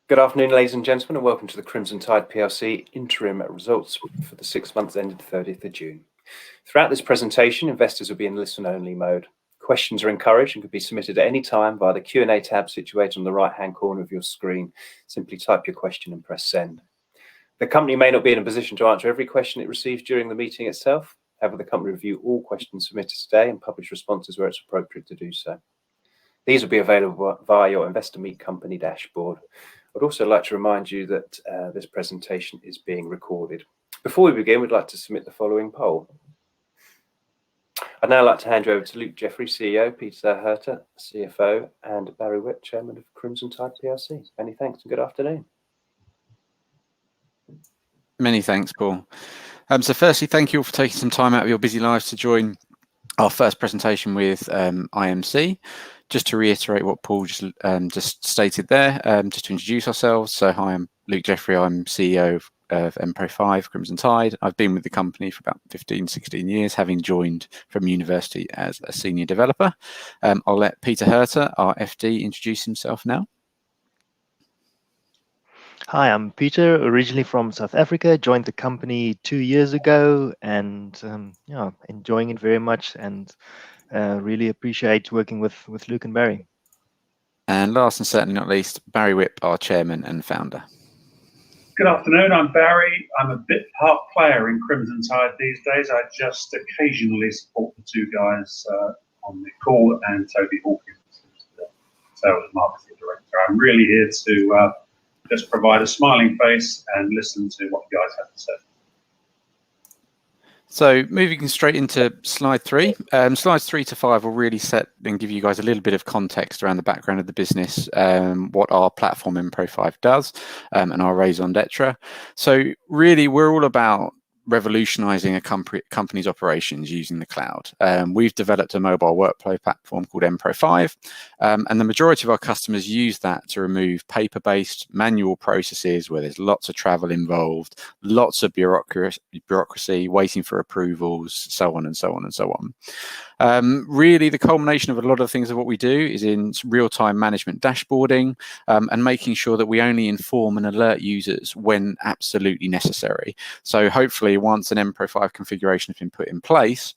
Good afternoon, ladies and gentlemen, and welcome to the Crimson Tide PLC interim results for the 6 months ended 30th of June. Throughout this presentation, investors will be in listen-only mode. Questions are encouraged and can be submitted at any time via the Q&A tab situated on the right-hand corner of your screen. Simply type your question and press send. The company may not be in a position to answer every question it receives during the meeting itself. However, the company will review all questions submitted today and publish responses where it's appropriate to do so. These will be available via your Investor Meet Company dashboard. I'd also like to remind you that this presentation is being recorded. Before we begin, we'd like to submit the following poll. I'd now like to hand you over to Luke Jeffrey, CEO, Peter Herter, CFO, and Barry Whitt, Chairman of Crimson Tide PLC. Many thanks and good afternoon. Many thanks, Paul. So firstly, thank you all for taking some time out of your busy lives to join our first presentation with IMC. Just to reiterate what Paul just stated there, just to introduce ourselves. So hi, I'm Luke Jeffrey, I'm CEO of Empro5 Crimson Tide. I've been with the company for about 16 years, having joined from university as a senior developer. I'll let Peter Herter, our FD, introduce himself now. Hi, I'm Peter, originally from South Africa, joined the company 2 years ago and enjoying it very much and really appreciate working with Luke and Barry. And last and certainly not least, Barry Whitt, our chairman and founder. Good afternoon, I'm Barry. I'm a bit part player in Crimson Tide these days. I just occasionally support the two guys on the call and Toby Hawkins, who's the sales and marketing director. I'm really here to just provide a smiling face and listen to what you guys have to say. So moving straight into slide 3, slides 3 to 5 will really set and give you guys a little bit of context around the background of the business, what our platform Empro5 does, and our raison d'etre. So really, we're all about revolutionizing a company's operations using the cloud. We've developed a mobile workflow platform called Empro5, and the majority of our customers use that to remove paper-based manual processes where there's lots of travel involved, lots of bureaucracy, waiting for approvals, so on and so on and so on. Really, the culmination of a lot of things of what we do is in real-time management dashboarding and making sure that we only inform and alert users when absolutely necessary. So hopefully, once an Empro5 configuration has been put in place,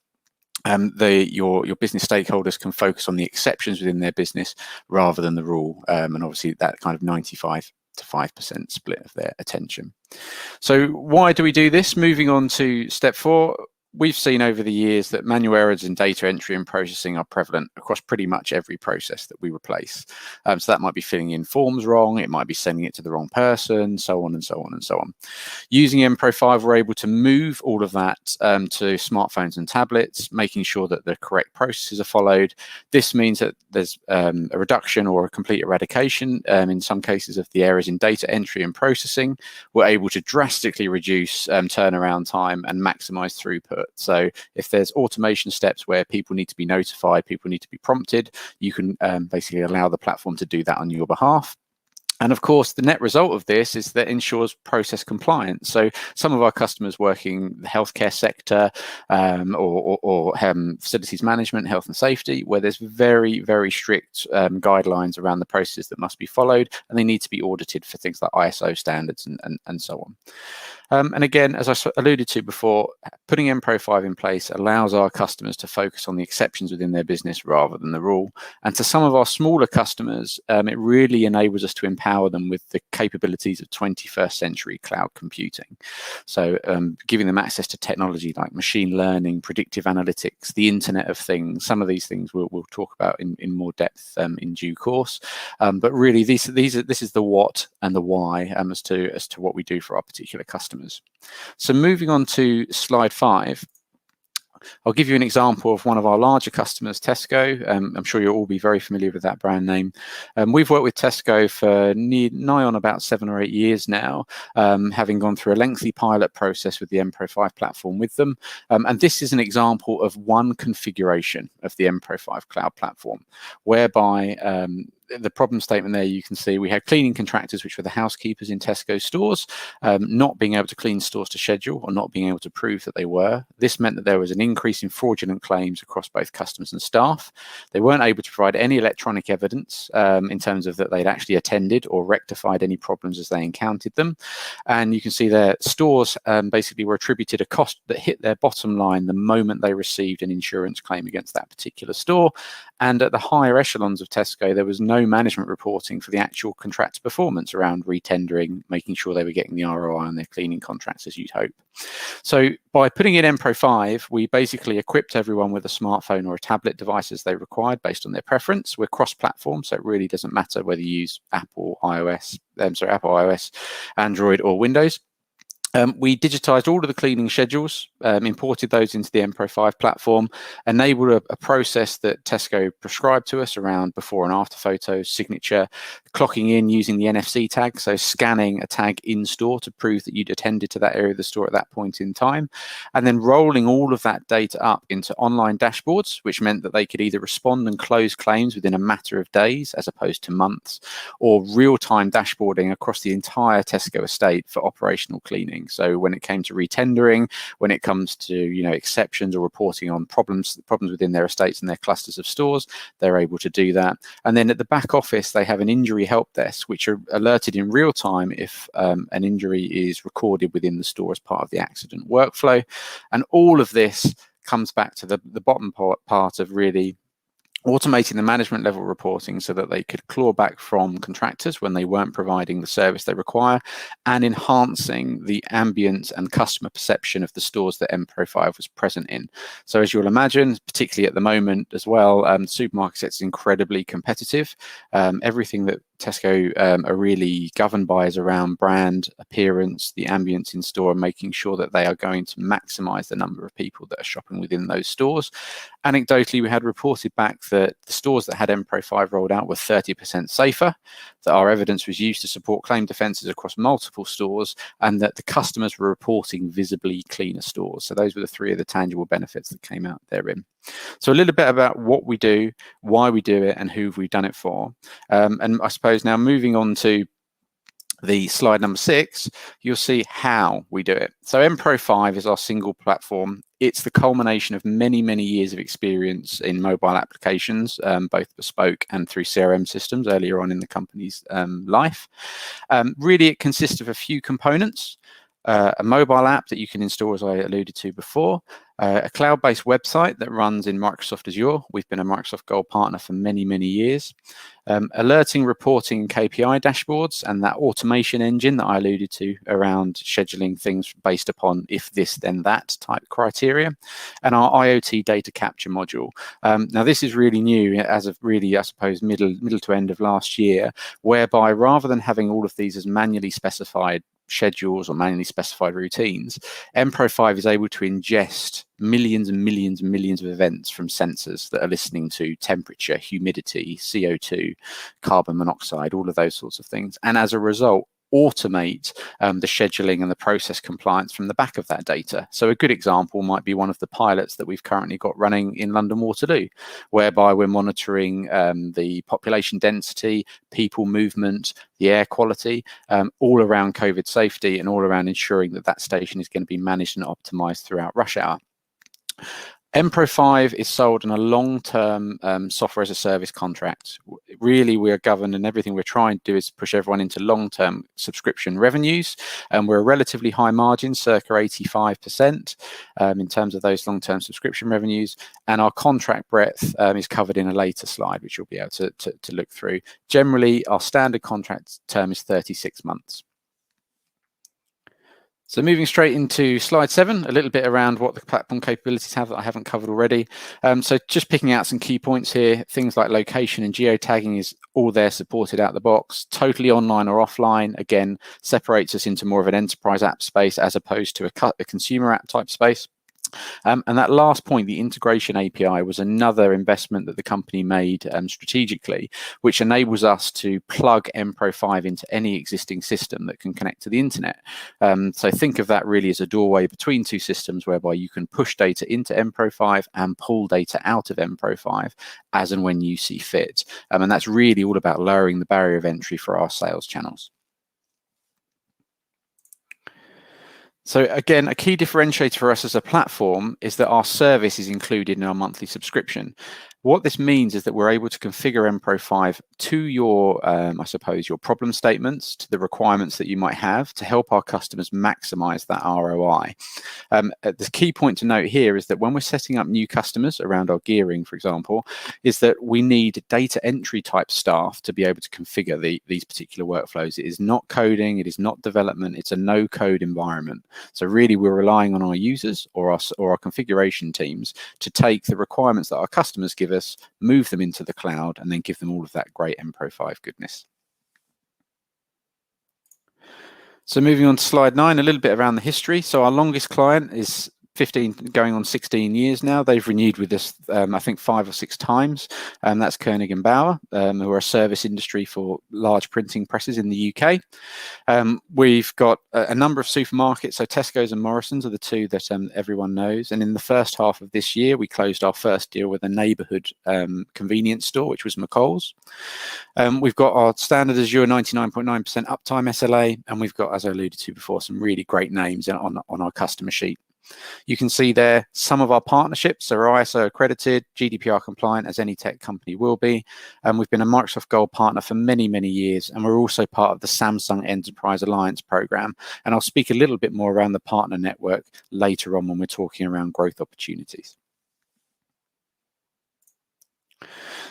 your business stakeholders can focus on the exceptions within their business rather than the rule, and obviously that kind of 95 to 5% split of their attention. So why do we do this? Moving on to step 4. We've seen over the years that manual errors in data entry and processing are prevalent across pretty much every process that we replace. So that might be filling in forms wrong, it might be sending it to the wrong person, so on and so on and so on. Using Empro5, we're able to move all of that to smartphones and tablets, making sure that the correct processes are followed. This means that there's a reduction or a complete eradication in some cases of the errors in data entry and processing. We're able to drastically reduce turnaround time and maximize throughput. So if there's automation steps where people need to be notified, people need to be prompted, you can basically allow the platform to do that on your behalf. And of course, the net result of this is that ensures process compliance. So some of our customers working the healthcare sector or facilities management, health and safety, where there's very, very strict guidelines around the processes that must be followed, and they need to be audited for things like ISO standards and so on. And again, as I alluded to before, putting Empro5 in place allows our customers to focus on the exceptions within their business rather than the rule. And to some of our smaller customers, it really enables us to empower them with the capabilities of 21st century cloud computing. So giving them access to technology like machine learning, predictive analytics, the Internet of Things. Some of these things we'll talk about in more depth in due course. But really, this is the what and the why as to what we do for our particular customers. So moving on to slide 5, I'll give you an example of one of our larger customers, Tesco. I'm sure you'll all be very familiar with that brand name. We've worked with Tesco for nigh on about 7 or 8 years now, having gone through a lengthy pilot process with the Empro5 platform with them. And this is an example of one configuration of the Empro5 cloud platform, whereby the problem statement there, you can see we had cleaning contractors, which were the housekeepers in Tesco stores, not being able to clean stores to schedule or not being able to prove that they were. This meant that there was an increase in fraudulent claims across both customers and staff. They weren't able to provide any electronic evidence in terms of that they'd actually attended or rectified any problems as they encountered them. And you can see their stores basically were attributed a cost that hit their bottom line the moment they received an insurance claim against that particular store. And at the higher echelons of Tesco, there was no management reporting for the actual contract performance around retendering, making sure they were getting the ROI on their cleaning contracts as you'd hope. So by putting in MPro 5, we basically equipped everyone with a smartphone or a tablet device as they required based on their preference. We're cross-platform, so it really doesn't matter whether you use Apple iOS, Android or Windows. We digitized all of the cleaning schedules, imported those into the MPro 5 platform, enabled a process that Tesco prescribed to us around before and after photos, signature, clocking in using the NFC tag, so scanning a tag in store to prove that you'd attended to that area of the store at that point in time, and then rolling all of that data up into online dashboards, which meant that they could either respond and close claims within a matter of days as opposed to months, or real-time dashboarding across the entire Tesco estate for operational cleaning. So when it came to retendering, when it comes to exceptions or reporting on problems within their estates and their clusters of stores, they're able to do that. And then at the back office, they have an injury help desk, which are alerted in real time if an injury is recorded within the store as part of the accident workflow. And all of this comes back to the bottom part of really automating the management level reporting so that they could claw back from contractors when they weren't providing the service they require, and enhancing the ambience and customer perception of the stores that MPro 5 was present in. So as you'll imagine, particularly at the moment as well, supermarkets, it's incredibly competitive. Everything that Tesco are really governed by is around brand, appearance, the ambience in store, and making sure that they are going to maximize the number of people that are shopping within those stores. Anecdotally, we had reported back that the stores that had MPro 5 rolled out were 30% safer, that our evidence was used to support claim defences across multiple stores, and that the customers were reporting visibly cleaner stores. So those were the three of the tangible benefits that came out therein. So a little bit about what we do, why we do it, and who we've done it for. And I suppose now moving on to the slide number 6, you'll see how we do it. So MPro 5 is our single platform. It's the culmination of many, many years of experience in mobile applications, both bespoke and through CRM systems earlier on in the company's life. Really, it consists of a few components. A mobile app that you can install, as I alluded to before, a cloud-based website that runs in Microsoft Azure. We've been a Microsoft Gold partner for many, many years. Alerting, reporting, KPI dashboards, and that automation engine that I alluded to around scheduling things based upon if this, then that type criteria, and our IoT data capture module. Now, this is really new as of really, I suppose, middle to end of last year, whereby rather than having all of these as manually specified schedules or manually specified routines, MPro 5 is able to ingest millions and millions and millions of events from sensors that are listening to temperature, humidity, CO2, carbon monoxide, all of those sorts of things. And as a result, automate the scheduling and the process compliance from the back of that data. So a good example might be one of the pilots that we've currently got running in London Waterloo, whereby we're monitoring the population density, people movement, the air quality, all around COVID safety and all around ensuring that that station is going to be managed and optimized throughout rush hour. MPro 5 is sold on a long-term software as a service contract. Really, we are governed, and everything we're trying to do is push everyone into long-term subscription revenues. And we're a relatively high margin, circa 85% in terms of those long-term subscription revenues. And our contract breadth is covered in a later slide, which you'll be able to look through. Generally, our standard contract term is 36 months. So moving straight into slide 7, a little bit around what the platform capabilities have that I haven't covered already. So just picking out some key points here, things like location and geotagging is all there supported out the box. Totally online or offline, again, separates us into more of an enterprise app space as opposed to a consumer app type space. And that last point, the integration API, was another investment that the company made strategically, which enables us to plug MPro 5 into any existing system that can connect to the internet. So think of that really as a doorway between two systems, whereby you can push data into MPro 5 and pull data out of MPro 5 as and when you see fit. And that's really all about lowering the barrier of entry for our sales channels. So again, a key differentiator for us as a platform is that our service is included in our monthly subscription. What this means is that we're able to configure MPro 5 to your, I suppose, your problem statements, to the requirements that you might have to help our customers maximize that ROI. The key point to note here is that when we're setting up new customers around our gearing, for example, is that we need data entry type staff to be able to configure these particular workflows. It is not coding, it is not development, it's a no code environment. So really we're relying on our users or our configuration teams to take the requirements that our customers give us, move them into the cloud, and then give them all of that great MPro 5 goodness. So moving on to slide 9, a little bit around the history. So our longest client is 15 going on 16 years now. They've renewed with us, I think 5 or 6 times. That's Koenig & Bauer, who are a service industry for large printing presses in the UK. We've got a number of supermarkets, so Tesco's and Morrison's are the two that everyone knows. And in the first half of this year, we closed our first deal with a neighbourhood convenience store, which was McColl's. We've got our standard Azure 99.9% uptime SLA, and we've got, as I alluded to before, some really great names on our customer sheet. You can see there some of our partnerships are ISO accredited, GDPR compliant, as any tech company will be. We've been a Microsoft Gold partner for many, many years, and we're also part of the Samsung Enterprise Alliance program. And I'll speak a little bit more around the partner network later on when we're talking around growth opportunities.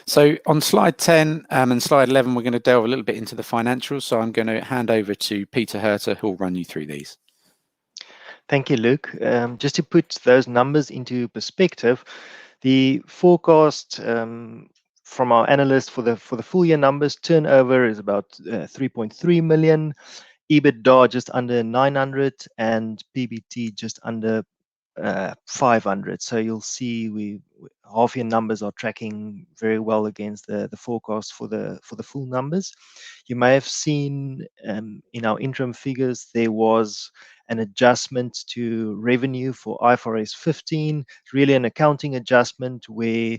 So on slide 10 and slide 11, we're going to delve a little bit into the financials. So I'm going to hand over to Peter Herter, who will run you through these. Thank you, Luke. Just to put those numbers into perspective, the forecast from our analysts for the full year numbers, turnover is about 3.3 million, EBITDA just under 900, and PBT just under 500. So you'll see half year numbers are tracking very well against the forecast for the full numbers. You may have seen in our interim figures there was an adjustment to revenue for IFRS 15, really an accounting adjustment where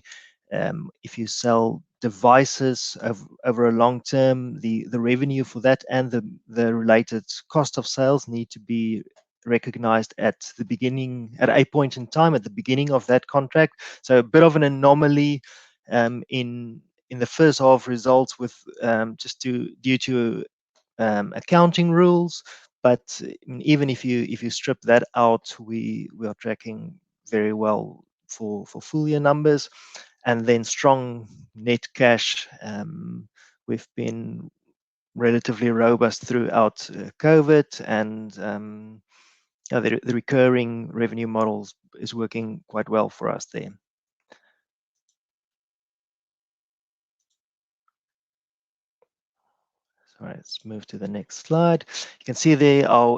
if you sell devices over a long term, the revenue for that and the related cost of sales need to be recognized at the beginning, at a point in time at the beginning of that contract. So a bit of an anomaly in the first half results with due to accounting rules. But even if you strip that out, we are tracking very well for full year numbers, and then strong net cash. We've been relatively robust throughout COVID, and the recurring revenue models is working quite well for us there. All right, let's move to the next slide. You can see there our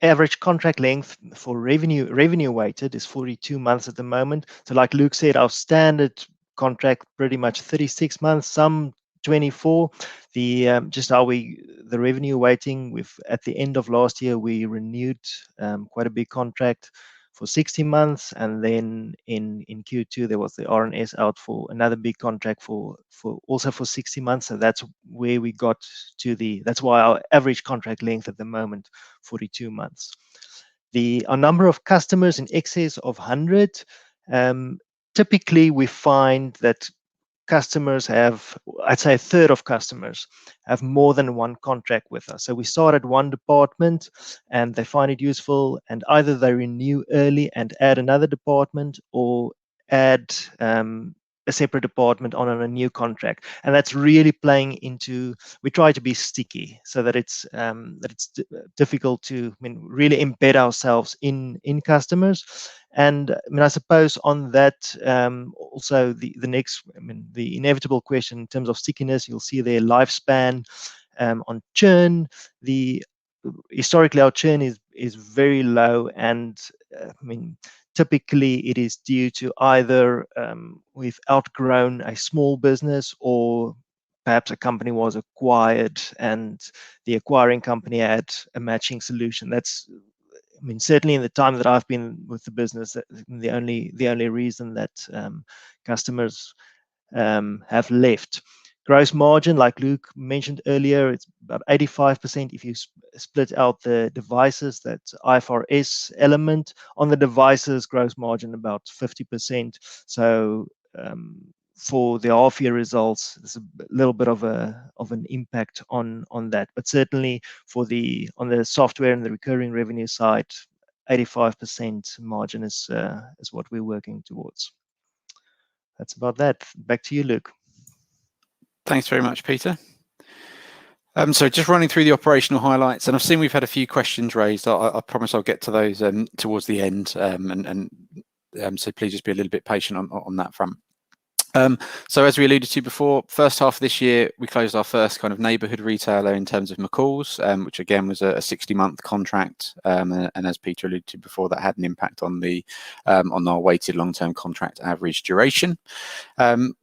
average contract length for revenue weighted is 42 months at the moment. So like Luke said, our standard contract pretty much 36 months, some 24. The revenue weighting, at the end of last year we renewed quite a big contract for 60 months, and then in Q2 there was the RNS out for another big contract for 60 months. So that's where we got to that's why our average contract length at the moment 42 months. Our number of customers in excess of 100, typically we find that customers have, I'd say a third of customers have more than one contract with us. So we start at one department and they find it useful, and either they renew early and add another department, or add a separate department on a new contract. And that's really playing into, we try to be sticky so that it's difficult to really embed ourselves in customers. And I suppose on that also the next, the inevitable question in terms of stickiness, you'll see their lifespan on churn. Historically our churn is very low, and typically it is due to either we've outgrown a small business, or perhaps a company was acquired and the acquiring company had a matching solution. That's, I mean, certainly in the time that I've been with the business, the only reason that customers have left. Gross margin, like Luke mentioned earlier, it's about 85%. If you split out the devices, that IFRS element on the devices, gross margin about 50%. So for the half-year results, there's a little bit of an impact on that. But certainly on the software and the recurring revenue side, 85% margin is what we're working towards. That's about that. Back to you, Luke. Thanks very much, Peter. So just running through the operational highlights, and I've seen we've had a few questions raised. I promise I'll get to those towards the end, so please just be a little bit patient on that front. So as we alluded to before, first half of this year, we closed our first kind of neighbourhood retailer in terms of McCall's, which again was a 60-month contract. And as Peter alluded to before, that had an impact on our weighted long-term contract average duration.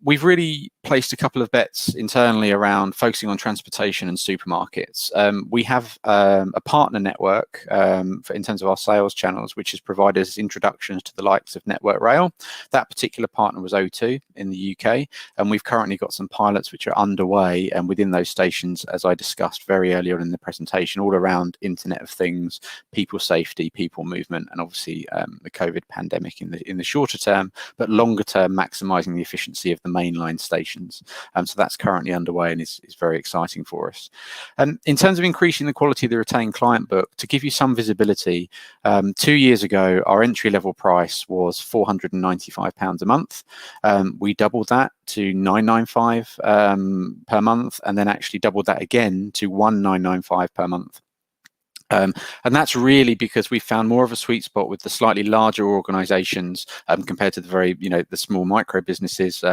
We've really placed a couple of bets internally around focusing on transportation and supermarkets. We have a partner network in terms of our sales channels, which has provided us introductions to the likes of Network Rail. That particular partner was O2 in the UK, and we've currently got some pilots which are underway, and within those stations, as I discussed very earlier in the presentation, all around Internet of Things, people safety, people movement, and obviously the COVID pandemic in the shorter term, but longer term, maximising the efficiency of the mainline stations. So that's currently underway and is very exciting for us. In terms of increasing the quality of the retained client book, to give you some visibility, 2 years ago, our entry level price was £495 a month. We doubled that to £995 per month, and then actually doubled that again to £1995 per month. And that's really because we found more of a sweet spot with the slightly larger organizations compared to the small micro businesses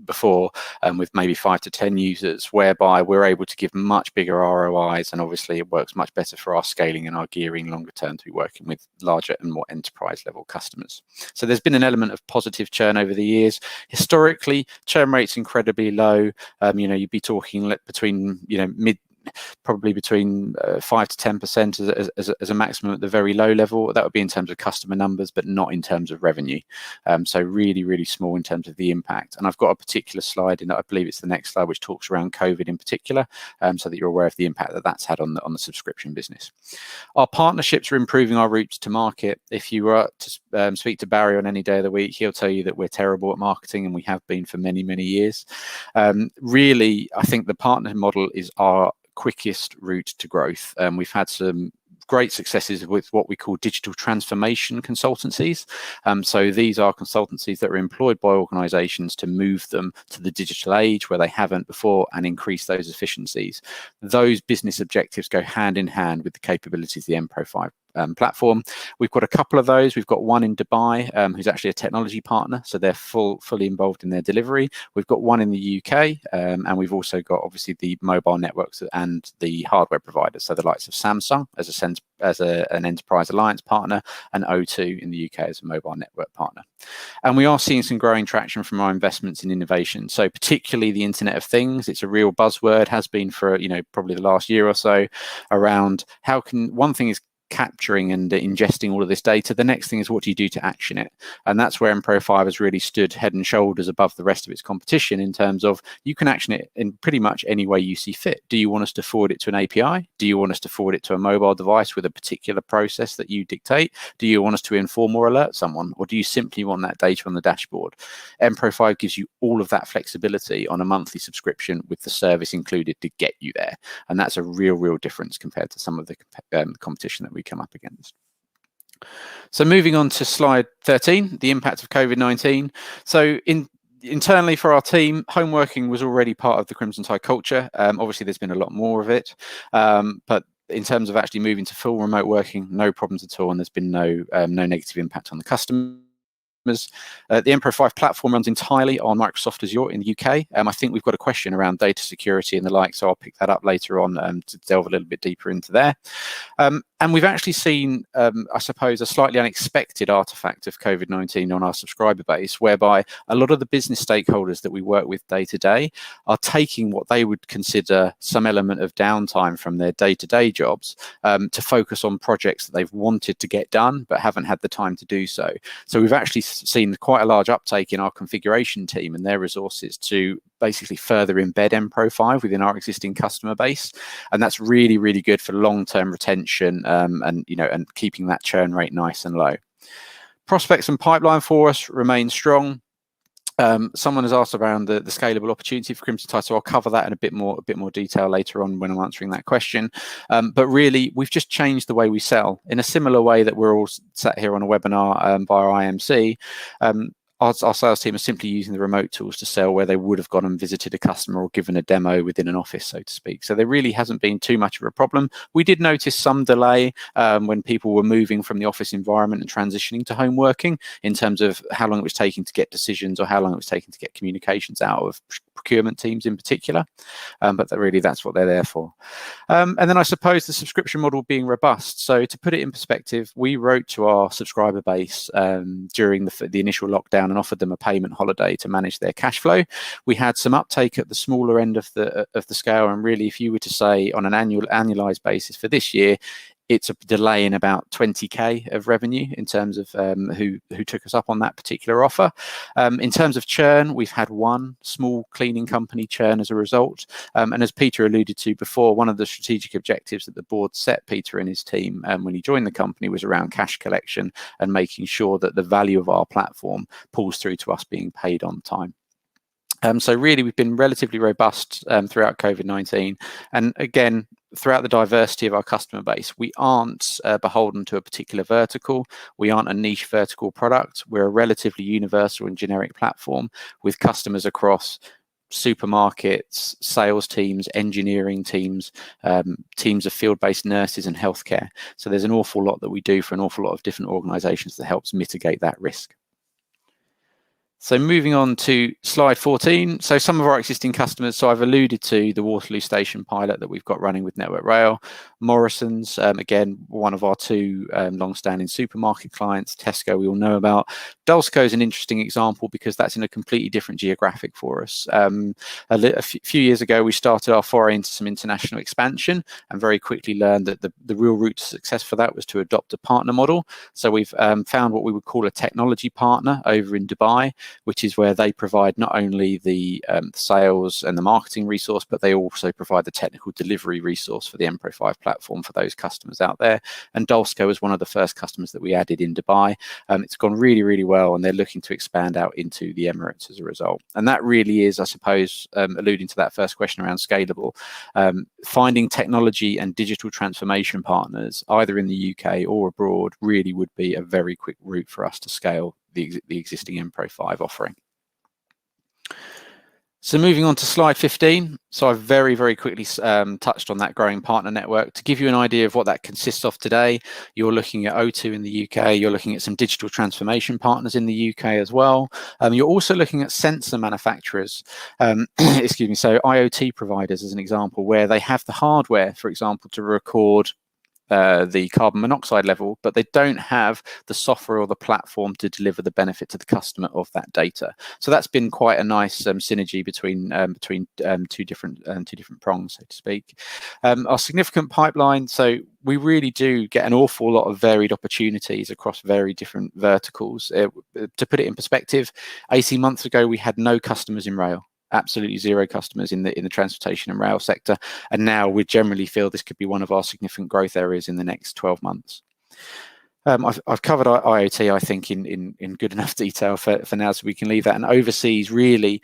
before, with maybe 5 to 10 users, whereby we're able to give much bigger ROIs, and obviously it works much better for our scaling and our gearing longer term to be working with larger and more enterprise level customers. So there's been an element of positive churn over the years. Historically, churn rate's incredibly low. You'd be talking between probably between 5 to 10% as a maximum at the very low level. That would be in terms of customer numbers, but not in terms of revenue. So really, really small in terms of the impact. And I've got a particular slide I believe it's the next slide, which talks around COVID in particular, so that you're aware of the impact that that's had on the subscription business. Our partnerships are improving our routes to market. If you were to speak to Barry on any day of the week, he'll tell you that we're terrible at marketing, and we have been for many, many years. Really, I think the partner model is our quickest route to growth. We've had some great successes with what we call digital transformation consultancies. So these are consultancies that are employed by organizations to move them to the digital age where they haven't before and increase those efficiencies. Those business objectives go hand in hand with the capabilities of the MPro 5 platform. We've got a couple of those. We've got one in Dubai, who's actually a technology partner, so they're fully involved in their delivery. We've got one in the UK, and we've also got obviously the mobile networks and the hardware providers, so the likes of Samsung as an enterprise alliance partner, and O2 in the UK as a mobile network partner. And we are seeing some growing traction from our investments in innovation. So particularly the Internet of Things, it's a real buzzword, has been for probably the last year or so, around how can one thing is capturing and ingesting all of this data. The next thing is, what do you do to action it? And that's where MPro 5 has really stood head and shoulders above the rest of its competition in terms of you can action it in pretty much any way you see fit. Do you want us to forward it to an API? Do you want us to forward it to a mobile device with a particular process that you dictate? Do you want us to inform or alert someone? Or do you simply want that data on the dashboard? MPro 5 gives you all of that flexibility on a monthly subscription with the service included to get you there. And that's a real difference compared to some of the competition that we come up against. So moving on to slide 13, the impact of COVID-19. So internally for our team, home working was already part of the Crimson Tide culture. Obviously, there's been a lot more of it, but in terms of actually moving to full remote working, no problems at all, and there's been no negative impact on the customer. The M-Pro5 platform runs entirely on Microsoft Azure in the UK. I think we've got a question around data security and the like, so I'll pick that up later on to delve a little bit deeper into there. And we've actually seen, I suppose, a slightly unexpected artifact of COVID-19 on our subscriber base, whereby a lot of the business stakeholders that we work with day to day are taking what they would consider some element of downtime from their day-to-day jobs to focus on projects that they've wanted to get done but haven't had the time to do so. So we've actually seen quite a large uptake in our configuration team and their resources to basically further embed M-Pro5 within our existing customer base, and that's really, really good for long-term retention and keeping that churn rate nice and low. Prospects and pipeline for us remain strong. Someone has asked around the scalable opportunity for Crimson Tide, so I'll cover that in a bit more detail later on when I'm answering that question. But really, we've just changed the way we sell in a similar way that we're all sat here on a webinar via IMC. Our sales team are simply using the remote tools to sell where they would have gone and visited a customer or given a demo within an office, so to speak. So there really hasn't been too much of a problem. We did notice some delay when people were moving from the office environment and transitioning to home working in terms of how long it was taking to get decisions or how long it was taking to get communications out of procurement teams in particular. But that's what they're there for. And then I suppose the subscription model being robust. So to put it in perspective, we wrote to our subscriber base during the initial lockdown and offered them a payment holiday to manage their cash flow. We had some uptake at the smaller end of the scale, and really, if you were to say on an annualized basis for this year, it's a delay in about 20k of revenue in terms of who took us up on that particular offer. In terms of churn, we've had one small cleaning company churn as a result. And as Peter alluded to before, one of the strategic objectives that the board set Peter and his team when he joined the company was around cash collection and making sure that the value of our platform pulls through to us being paid on time. So really, we've been relatively robust throughout COVID-19. And again, throughout the diversity of our customer base, we aren't beholden to a particular vertical. We aren't a niche vertical product. We're a relatively universal and generic platform with customers across supermarkets, sales teams, engineering teams, teams of field-based nurses and healthcare. So there's an awful lot that we do for an awful lot of different organizations that helps mitigate that risk. So moving on to slide 14. So some of our existing customers, so I've alluded to the Waterloo Station pilot that we've got running with Network Rail. Morrison's, again, one of our two long-standing supermarket clients. Tesco, we all know about. Dulsco is an interesting example because that's in a completely different geographic for us. A few years ago, we started our foray into some international expansion and very quickly learned that the real route to success for that was to adopt a partner model. So we've found what we would call a technology partner over in Dubai, which is where they provide not only the sales and the marketing resource, but they also provide the technical delivery resource for the M-Pro5 platform for those customers out there. And Dulsco was one of the first customers that we added in Dubai. It's gone really, really well, and they're looking to expand out into the Emirates as a result. And that really is, I suppose, alluding to that first question around scalable, finding technology and digital transformation partners, either in the UK or abroad, really would be a very quick route for us to scale the existing M-Pro5 offering. So moving on to slide 15. So I've very, very quickly touched on that growing partner network. To give you an idea of what that consists of today, you're looking at O2 in the UK, you're looking at some digital transformation partners in the UK as well. You're also looking at sensor manufacturers, excuse me, so IoT providers as an example, where they have the hardware, for example, to record the carbon monoxide level, but they don't have the software or the platform to deliver the benefit to the customer of that data. So that's been quite a nice synergy between two different prongs, so to speak. Our significant pipeline, so we really do get an awful lot of varied opportunities across very different verticals. To put it in perspective, 18 months ago, we had no customers in rail. Absolutely zero customers in the transportation and rail sector, and now we generally feel this could be one of our significant growth areas in the next 12 months. I've covered IoT, I think, in good enough detail for now, so we can leave that. And overseas, really,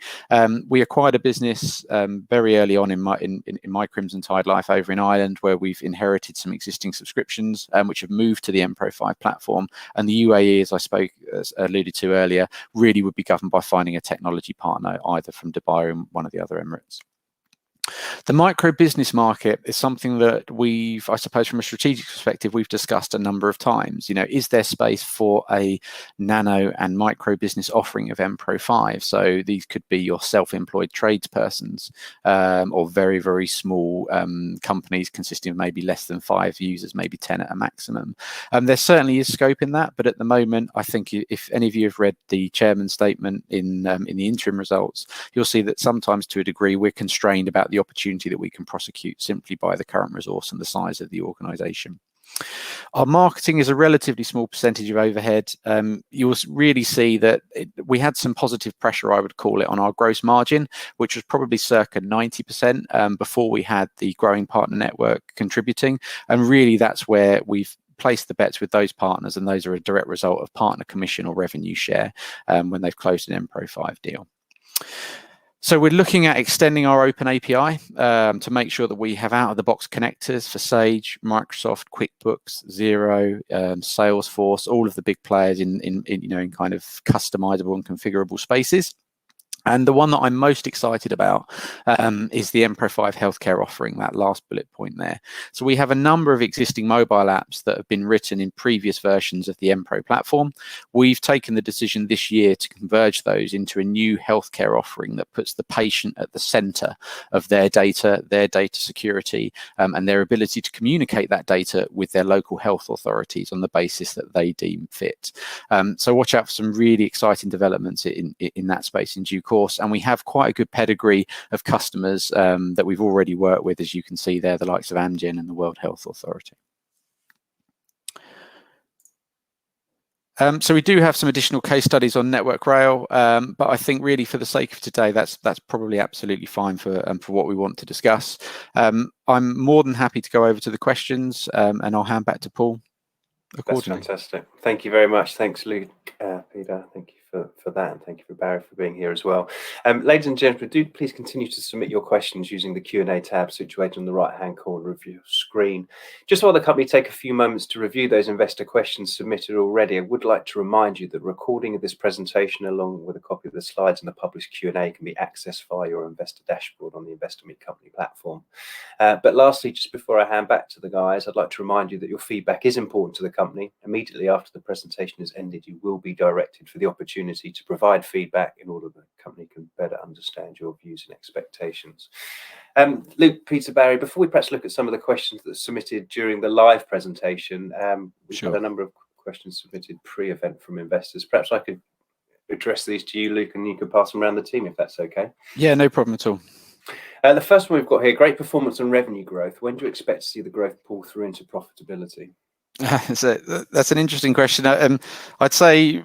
we acquired a business very early on in my Crimson Tide life over in Ireland, where we've inherited some existing subscriptions which have moved to the M-Pro5 platform. And the UAE, as alluded to earlier, really would be governed by finding a technology partner, either from Dubai or one of the other Emirates. The micro business market is something that we've, I suppose, from a strategic perspective, we've discussed a number of times. You know, is there space for a nano and micro business offering of MPro 5? So these could be your self-employed tradespersons or very, very small companies consisting of maybe less than 5 users, maybe 10 at a maximum. There certainly is scope in that, but at the moment, I think if any of you have read the chairman's statement in the interim results, you'll see that sometimes to a degree we're constrained about the opportunity that we can prosecute simply by the current resource and the size of the organisation. Our marketing is a relatively small percentage of overhead. You'll really see that we had some positive pressure, I would call it, on our gross margin, which was probably circa 90% before we had the growing partner network contributing. And really that's where we've placed the bets with those partners, and those are a direct result of partner commission or revenue share when they've closed an MPro 5 deal. So we're looking at extending our open API to make sure that we have out-of-the-box connectors for Sage, Microsoft, QuickBooks, Xero, Salesforce, all of the big players in kind of customizable and configurable spaces. And the one that I'm most excited about is the MPro 5 healthcare offering, that last bullet point there. So we have a number of existing mobile apps that have been written in previous versions of the MPro platform. We've taken the decision this year to converge those into a new healthcare offering that puts the patient at the center of their data security, and their ability to communicate that data with their local health authorities on the basis that they deem fit. So watch out for some really exciting developments in that space in due course. And we have quite a good pedigree of customers that we've already worked with, as you can see there, the likes of Amgen and the World Health Authority. So we do have some additional case studies on Network Rail, but I think really for the sake of today, that's probably absolutely fine for what we want to discuss. I'm more than happy to go over to the questions, and I'll hand back to Paul accordingly. That's fantastic. Thank you very much. Thanks, Luke, Peter. Thank you for that, and thank you for Barry for being here as well. Ladies and gentlemen, do please continue to submit your questions using the Q&A tab situated on the right-hand corner of your screen. Just while the company take a few moments to review those investor questions submitted already, I would like to remind you that the recording of this presentation, along with a copy of the slides and the published Q&A, can be accessed via your investor dashboard on the Investor Meet Company platform. But lastly, just before I hand back to the guys, I'd like to remind you that your feedback is important to the company. Immediately after the presentation has ended, you will be directed for the opportunity to provide feedback in order that the company can better understand your views and expectations. Luke, Peter, Barry, before we perhaps look at some of the questions that are submitted during the live presentation, we've had a number of questions submitted pre-event from investors. Perhaps I could address these to you, Luke, and you could pass them around the team if that's okay. Yeah, no problem at all. The first one we've got here, great performance on revenue growth. When do you expect to see the growth pull through into profitability? So that's an interesting question. I'd say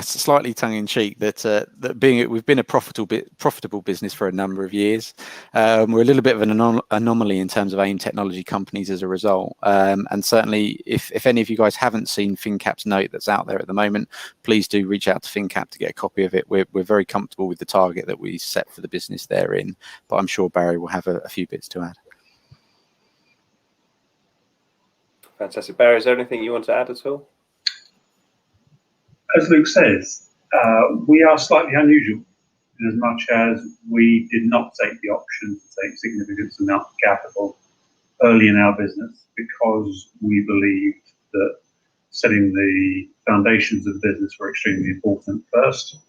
slightly tongue-in-cheek that we've been a profitable business for a number of years. We're a little bit of an anomaly in terms of AIM technology companies as a result. And certainly, if any of you guys haven't seen FinCap's note that's out there at the moment, please do reach out to FinCap to get a copy of it. We're very comfortable with the target that we set for the business therein, but I'm sure Barry will have a few bits to add. Fantastic. Barry, is there anything you want to add at all? As Luke says, we are slightly unusual in as much as we did not take the option to take significant amount of capital early in our business because we believed that setting the foundations of the business were extremely important first.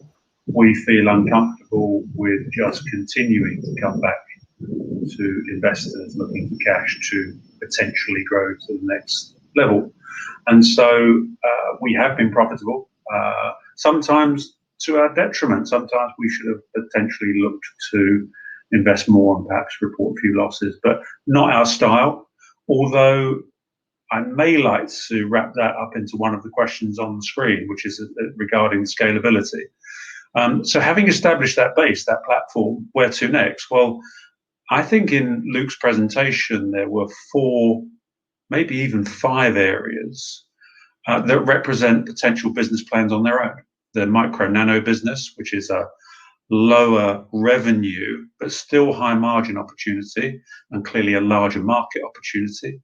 We feel uncomfortable with just continuing to come back to investors looking for cash to potentially grow to the next level. And so we have been profitable, sometimes to our detriment. Sometimes we should have potentially looked to invest more and perhaps report a few losses, but not our style. Although I may like to wrap that up into one of the questions on the screen, which is regarding scalability. So having established that base, that platform, where to next? Well, I think in Luke's presentation, there were 4, maybe even 5 areas that represent potential business plans on their own. The micro nano business, which is a lower revenue, but still high margin opportunity, and clearly a larger market opportunity.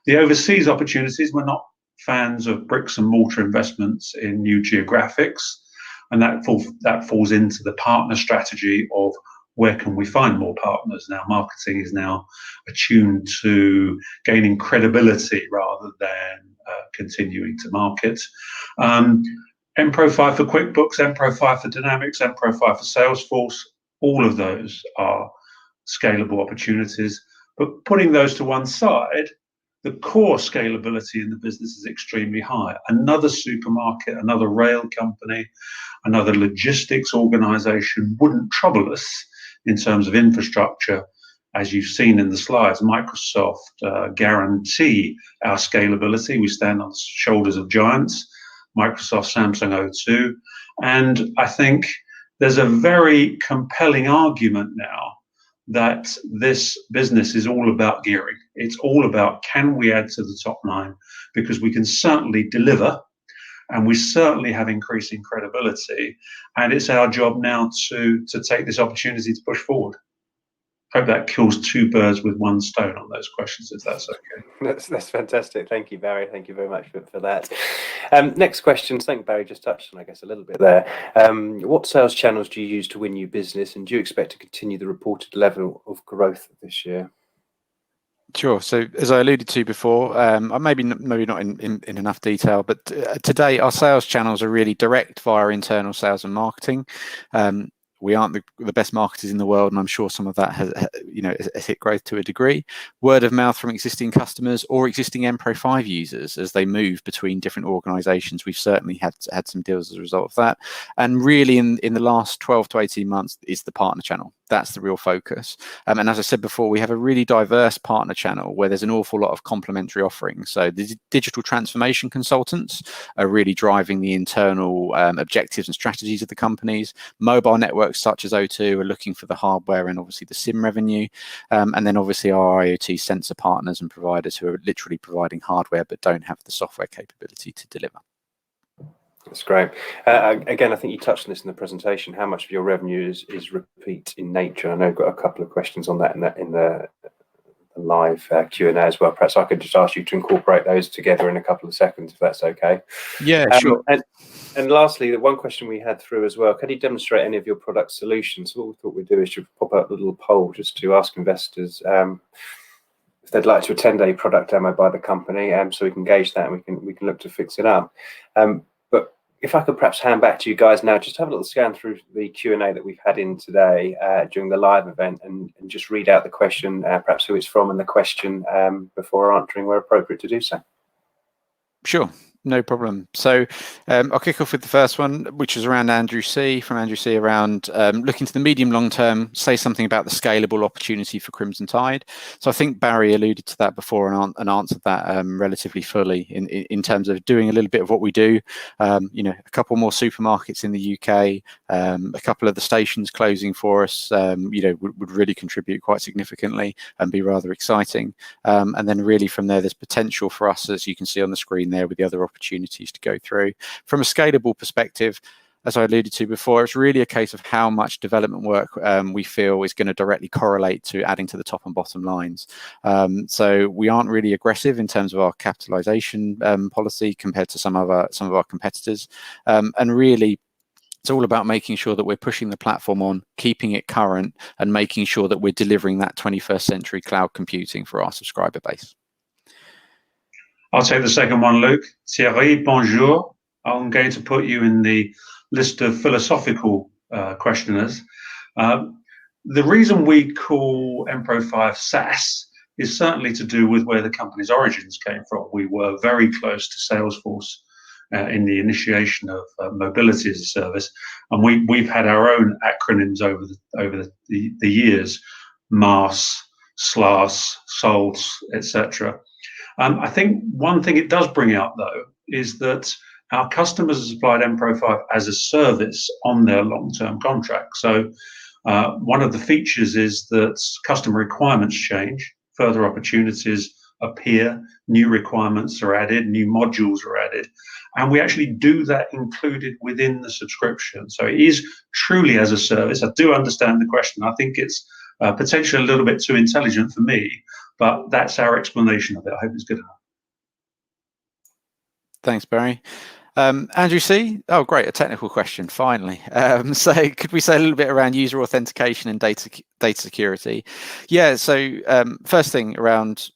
The overseas opportunities, we're not fans of bricks and mortar investments in new geographics, and that falls into the partner strategy of where can we find more partners now? Marketing is now attuned to gaining credibility rather than continuing to market. Mpro5 for QuickBooks, Mpro5 for Dynamics, Mpro5 for Salesforce, all of those are scalable opportunities. But putting those to one side, the core scalability in the business is extremely high. Another supermarket, another rail company, another logistics organization wouldn't trouble us in terms of infrastructure. As you've seen in the slides, Microsoft guarantee our scalability. We stand on the shoulders of giants, Microsoft, Samsung, O2. And I think there's a very compelling argument now that this business is all about gearing. It's all about, can we add to the top line? Because we can certainly deliver, and we certainly have increasing credibility. And it's our job now to take this opportunity to push forward. Hope that kills two birds with one stone on those questions, if that's okay. That's fantastic. Thank you, Barry. Thank you very much for that. Next question. I think Barry just touched on, I guess, a little bit there. What sales channels do you use to win new business, and do you expect to continue the reported level of growth this year? Sure. So as I alluded to before, maybe not in enough detail, but today our sales channels are really direct via internal sales and marketing. We aren't the best marketers in the world, and I'm sure some of that has hit growth to a degree. Word of mouth from existing customers or existing Mpro5 users as they move between different organizations. We've certainly had some deals as a result of that. And really in the last 12 to 18 months is the partner channel. That's the real focus. And as I said before, we have a really diverse partner channel where there's an awful lot of complementary offerings. So the digital transformation consultants are really driving the internal objectives and strategies of the companies. Mobile networks such as O2 are looking for the hardware and obviously the SIM revenue. And then obviously our IoT sensor partners and providers who are literally providing hardware but don't have the software capability to deliver. That's great. Again, I think you touched on this in the presentation. How much of your revenue is repeat in nature? I know I've got a couple of questions on that in the live Q&A as well. Perhaps I could just ask you to incorporate those together in a couple of seconds, if that's okay. Yeah, sure. And lastly, the one question we had through as well, can you demonstrate any of your product solutions? What we thought we'd do is to pop out a little poll just to ask investors if they'd like to attend a product demo by the company, so we can gauge that and we can look to fix it up. But if I could perhaps hand back to you guys now, just have a little scan through the Q&A that we've had in today during the live event and just read out the question, perhaps who it's from and the question before answering where appropriate to do so. Sure. No problem. So I'll kick off with the first one, which is around Andrew C. From Andrew C. around looking to the medium long term, say something about the scalable opportunity for Crimson Tide. So I think Barry alluded to that before and answered that relatively fully in terms of doing a little bit of what we do. A couple more supermarkets in the UK, a couple of the stations closing for us, would really contribute quite significantly and be rather exciting. And then really from there, there's potential for us, as you can see on the screen there, with the other opportunities to go through. From a scalable perspective, as I alluded to before, it's really a case of how much development work we feel is going to directly correlate to adding to the top and bottom lines. So we aren't really aggressive in terms of our capitalization policy compared to some of our competitors. And really, it's all about making sure that we're pushing the platform on, keeping it current, and making sure that we're delivering that 21st century cloud computing for our subscriber base. I'll take the second one, Luke. Thierry, bonjour. I'm going to put you in the list of philosophical questioners. The reason we call Mpro5 SaaS is certainly to do with where the company's origins came from. We were very close to Salesforce in the initiation of mobility as a service, and we've had our own acronyms over the years: MAS, SLAS, SOLS, etc. I think one thing it does bring out, though, is that our customers have supplied Mpro5 as a service on their long-term contract. So one of the features is that customer requirements change, further opportunities appear, new requirements are added, new modules are added, and we actually do that included within the subscription. So it is truly as a service. I do understand the question. I think it's potentially a little bit too intelligent for me, but that's our explanation of it. I hope it's good enough. Thanks, Barry. Andrew C. Oh, great, a technical question, finally. So could we say a little bit around user authentication and data security? Yeah, so first thing around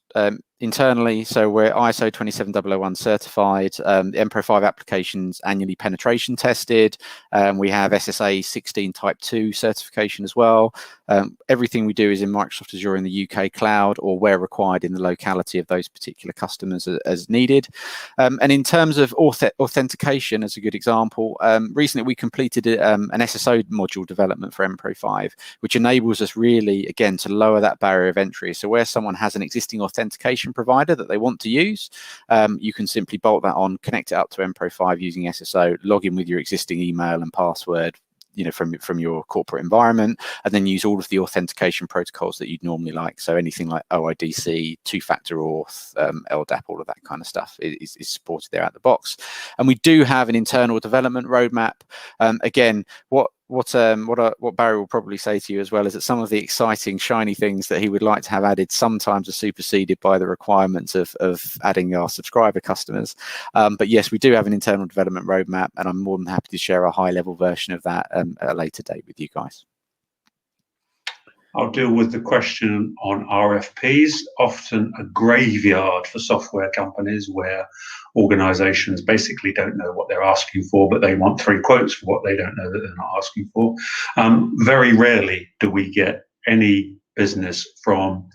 internally, so we're ISO 27001 certified. The Empro 5 applications annually penetration tested. We have SSA 16 Type 2 certification as well. Everything we do is in Microsoft Azure in the UK cloud, or where required in the locality of those particular customers as needed. And in terms of authentication, as a good example, recently we completed an SSO module development for Empro 5, which enables us really, again, to lower that barrier of entry. So where someone has an existing authentication provider that they want to use, you can simply bolt that on, connect it up to Empro 5 using SSO, log in with your existing email and password, from your corporate environment, and then use all of the authentication protocols that you'd normally like. So anything like OIDC, two-factor auth, LDAP, all of that kind of stuff is supported there out the box. And we do have an internal development roadmap. Again, what Barry will probably say to you as well is that some of the exciting, shiny things that he would like to have added sometimes are superseded by the requirements of adding our subscriber customers. But yes, we do have an internal development roadmap, and I'm more than happy to share a high-level version of that at a later date with you guys. I'll deal with the question on RFPs, often a graveyard for software companies where organizations basically don't know what they're asking for, but they want 3 quotes for what they don't know that they're not asking for. Very rarely do we get any business from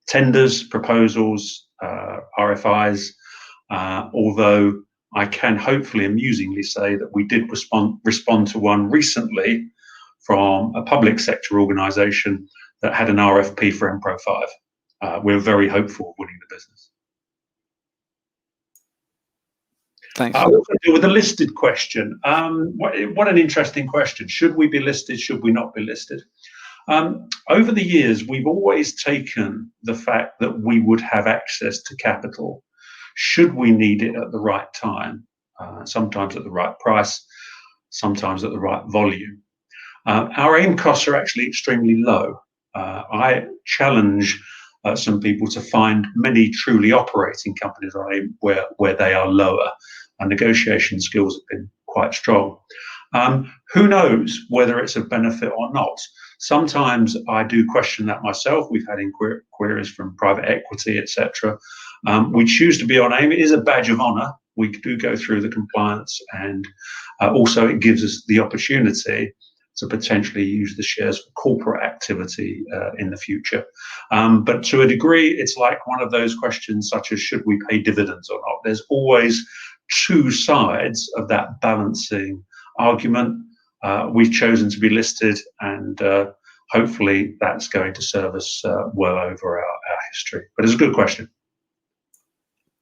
tenders, proposals, RFIs, although I can hopefully amusingly say that we did respond to one recently from a public sector organization that had an RFP for Empro 5. We're very hopeful of winning the business. Thanks. What to do with the listed question? What an interesting question. Should we be listed? Should we not be listed? Over the years, we've always taken the fact that we would have access to capital should we need it at the right time, sometimes at the right price, sometimes at the right volume. Our AIM costs are actually extremely low. I challenge some people to find many truly operating companies on AIM where they are lower. Our negotiation skills have been quite strong. Who knows whether it's a benefit or not? Sometimes I do question that myself. We've had inquiries from private equity, etc. We choose to be on AIM. It is a badge of honor. We do go through the compliance, and also it gives us the opportunity to potentially use the shares for corporate activity in the future. But to a degree, it's like one of those questions such as, should we pay dividends or not? There's always 2 sides of that balancing argument. We've chosen to be listed, and hopefully that's going to serve us well over our history. But it's a good question.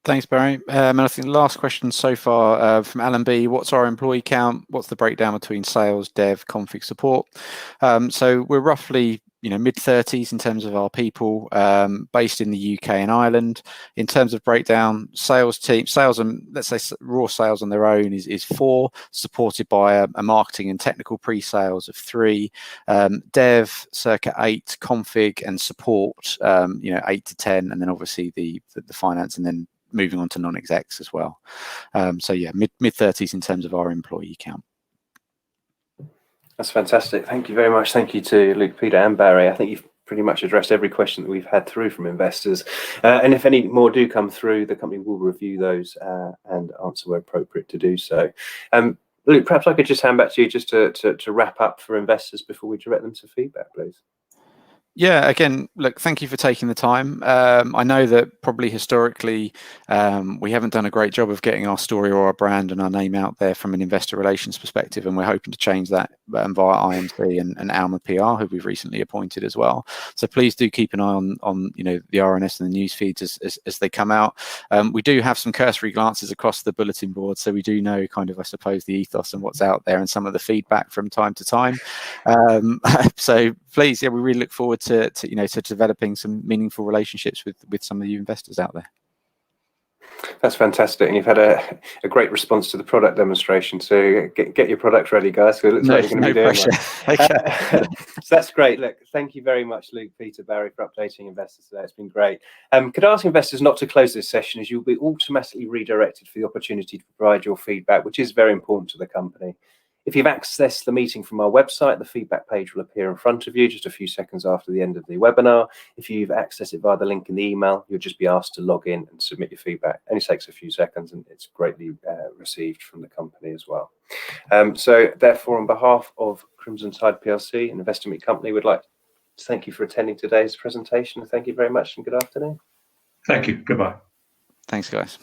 Thanks, Barry. And I think the last question so far from Alan B. What's our employee count? What's the breakdown between sales, dev, config, support? So we're roughly mid-30s in terms of our people, based in the UK and Ireland. In terms of breakdown, sales and let's say raw sales on their own is 4, supported by a marketing and technical pre-sales of 3, dev circa 8, config and support 8 to 10, and then obviously the finance, and then moving on to non-execs as well. So yeah, mid-30s in terms of our employee count. That's fantastic. Thank you very much. Thank you to Luke, Peter and Barry. I think you've pretty much addressed every question that we've had through from investors. And if any more do come through, the company will review those and answer where appropriate to do so. Luke, perhaps I could just hand back to you just to wrap up for investors before we direct them to feedback, please. Yeah, again, look, thank you for taking the time. I know that probably historically we haven't done a great job of getting our story or our brand and our name out there from an investor relations perspective, and we're hoping to change that via IMC and Alma PR, who we've recently appointed as well. So please do keep an eye on the RNS and the news feeds as they come out. We do have some cursory glances across the bulletin board, so we do know kind of, I suppose, the ethos and what's out there and some of the feedback from time to time. So please, yeah, we really look forward to developing some meaningful relationships with some of you investors out there. That's fantastic, and you've had a great response to the product demonstration. So get your product ready, guys. So it looks like you're going to be doing pressure. one. So that's great. Look, thank you very much, Luke, Peter, Barry, for updating investors today. It's been great. Could I ask investors not to close this session, as you'll be automatically redirected for the opportunity to provide your feedback, which is very important to the company. If you've accessed the meeting from our website, the feedback page will appear in front of you just a few seconds after the end of the webinar. If you've accessed it via the link in the email, you'll just be asked to log in and submit your feedback. It only takes a few seconds, and it's greatly received from the company as well. So therefore, on behalf of Crimson Tide PLC, an Investor Meet company, we'd like to thank you for attending today's presentation. Thank you very much, and good afternoon. Thank you. Goodbye. Thanks, guys.